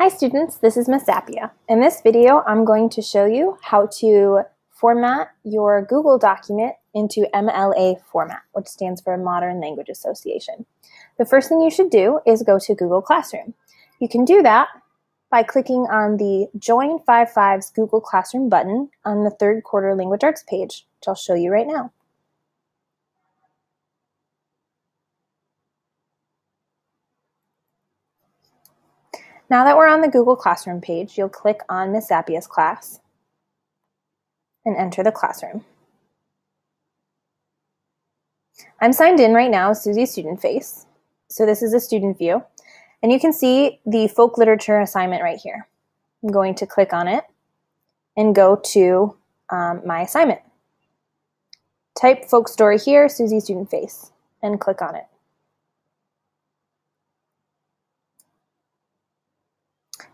Hi students, this is Miss Zappia. In this video, I'm going to show you how to format your Google document into MLA format, which stands for Modern Language Association. The first thing you should do is go to Google Classroom. You can do that by clicking on the Join 5.5's Google Classroom button on the third quarter language arts page, which I'll show you right now. Now that we're on the Google Classroom page, you'll click on Miss Zappia's class and enter the classroom. I'm signed in right now as Susie's student face. So this is a student view. And you can see the folk literature assignment right here. I'm going to click on it and go to my assignment. Type folk story here, Susie's student face, and click on it.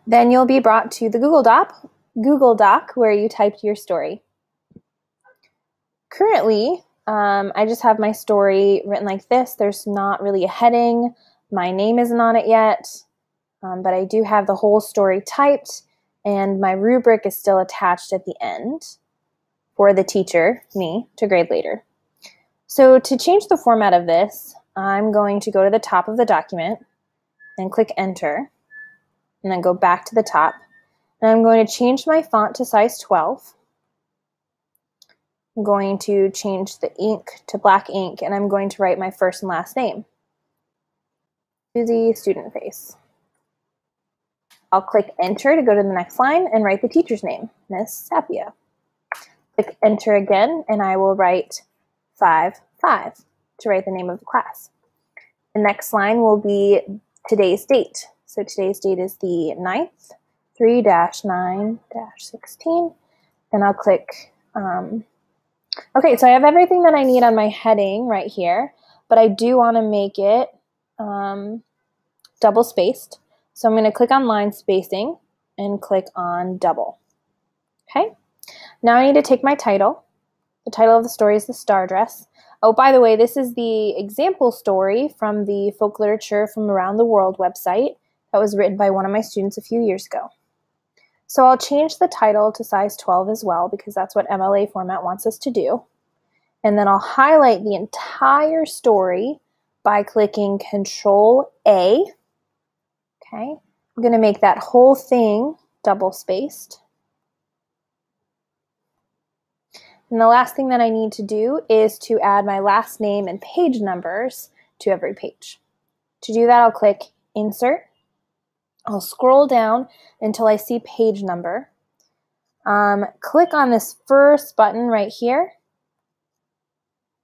Then you'll be brought to the Google Doc where you typed your story. Currently, I just have my story written like this. There's not really a heading. My name isn't on it yet, but I do have the whole story typed, and my rubric is still attached at the end for the teacher, me, to grade later. So to change the format of this, I'm going to go to the top of the document and click Enter, and then go back to the top. And I'm going to change my font to size 12. I'm going to change the ink to black ink, and I'm going to write my first and last name. Susie, student face. I'll click Enter to go to the next line and write the teacher's name, Miss Zappia. Click Enter again, and I will write 5.5 to write the name of the class. The next line will be today's date. So today's date is the 9th, 3-9-16, and I'll click, okay, so I have everything that I need on my heading right here, but I do want to make it double spaced. So I'm going to click on line spacing and click on double. Okay, now I need to take my title. The title of the story is The Star Dress. Oh, by the way, this is the example story from the Folk Literature from Around the World website that was written by one of my students a few years ago. So I'll change the title to size 12 as well, because that's what MLA format wants us to do. And then I'll highlight the entire story by clicking Control A. Okay, I'm going to make that whole thing double spaced. And the last thing that I need to do is to add my last name and page numbers to every page. To do that, I'll click Insert. I'll scroll down until I see page number. Click on this first button right here,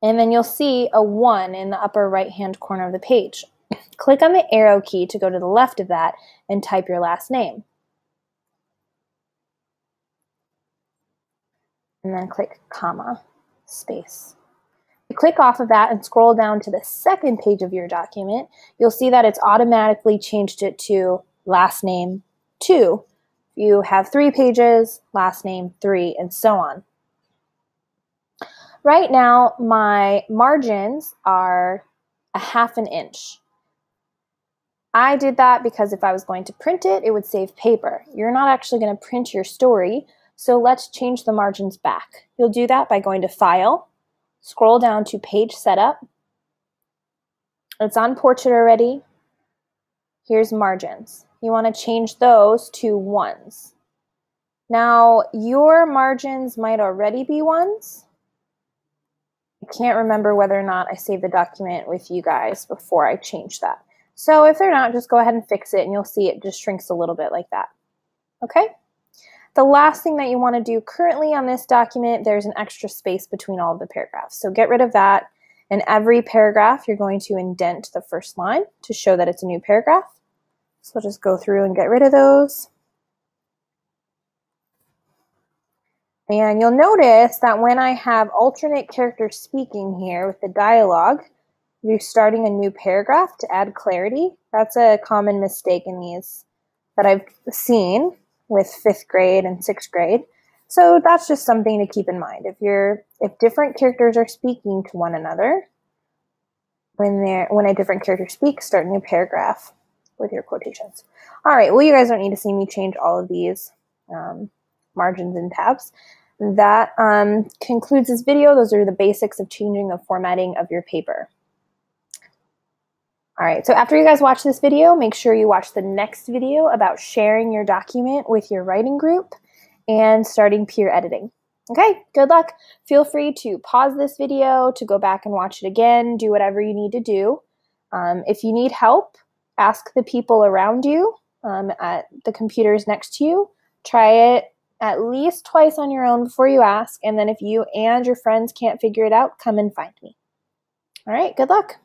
and then you'll see a 1 in the upper right-hand corner of the page. Click on the arrow key to go to the left of that and type your last name. And then click comma, space. You click off of that and scroll down to the second page of your document. You'll see that it's automatically changed it to last name 2. You have 3 pages, last name 3, and so on. Right now, my margins are 1/2 inch. I did that because if I was going to print it, it would save paper. You're not actually going to print your story, so let's change the margins back. You'll do that by going to File, scroll down to Page Setup. It's on Portrait already. Here's margins. You want to change those to 1s. Now, your margins might already be 1s. I can't remember whether or not I saved the document with you guys before I changed that. So if they're not, just go ahead and fix it, and you'll see it just shrinks a little bit like that. Okay? The last thing that you want to do currently on this document, there's an extra space between all of the paragraphs. So get rid of that. In every paragraph, you're going to indent the first line to show that it's a new paragraph. So just go through and get rid of those. And you'll notice that when I have alternate characters speaking here with the dialogue, you're starting a new paragraph to add clarity. That's a common mistake in these that I've seen with 5th grade and 6th grade. So that's just something to keep in mind. If different characters are speaking to one another, when a different character speaks, start a new paragraph. with your quotations. All right, well, you guys don't need to see me change all of these margins and tabs. That concludes this video. Those are the basics of changing the formatting of your paper. All right, so after you guys watch this video, make sure you watch the next video about sharing your document with your writing group and starting peer editing. Okay, good luck. Feel free to pause this video, to go back and watch it again, do whatever you need to do. If you need help, ask the people around you at the computers next to you. Try it at least twice on your own before you ask, and then if you and your friends can't figure it out, come and find me. All right, good luck.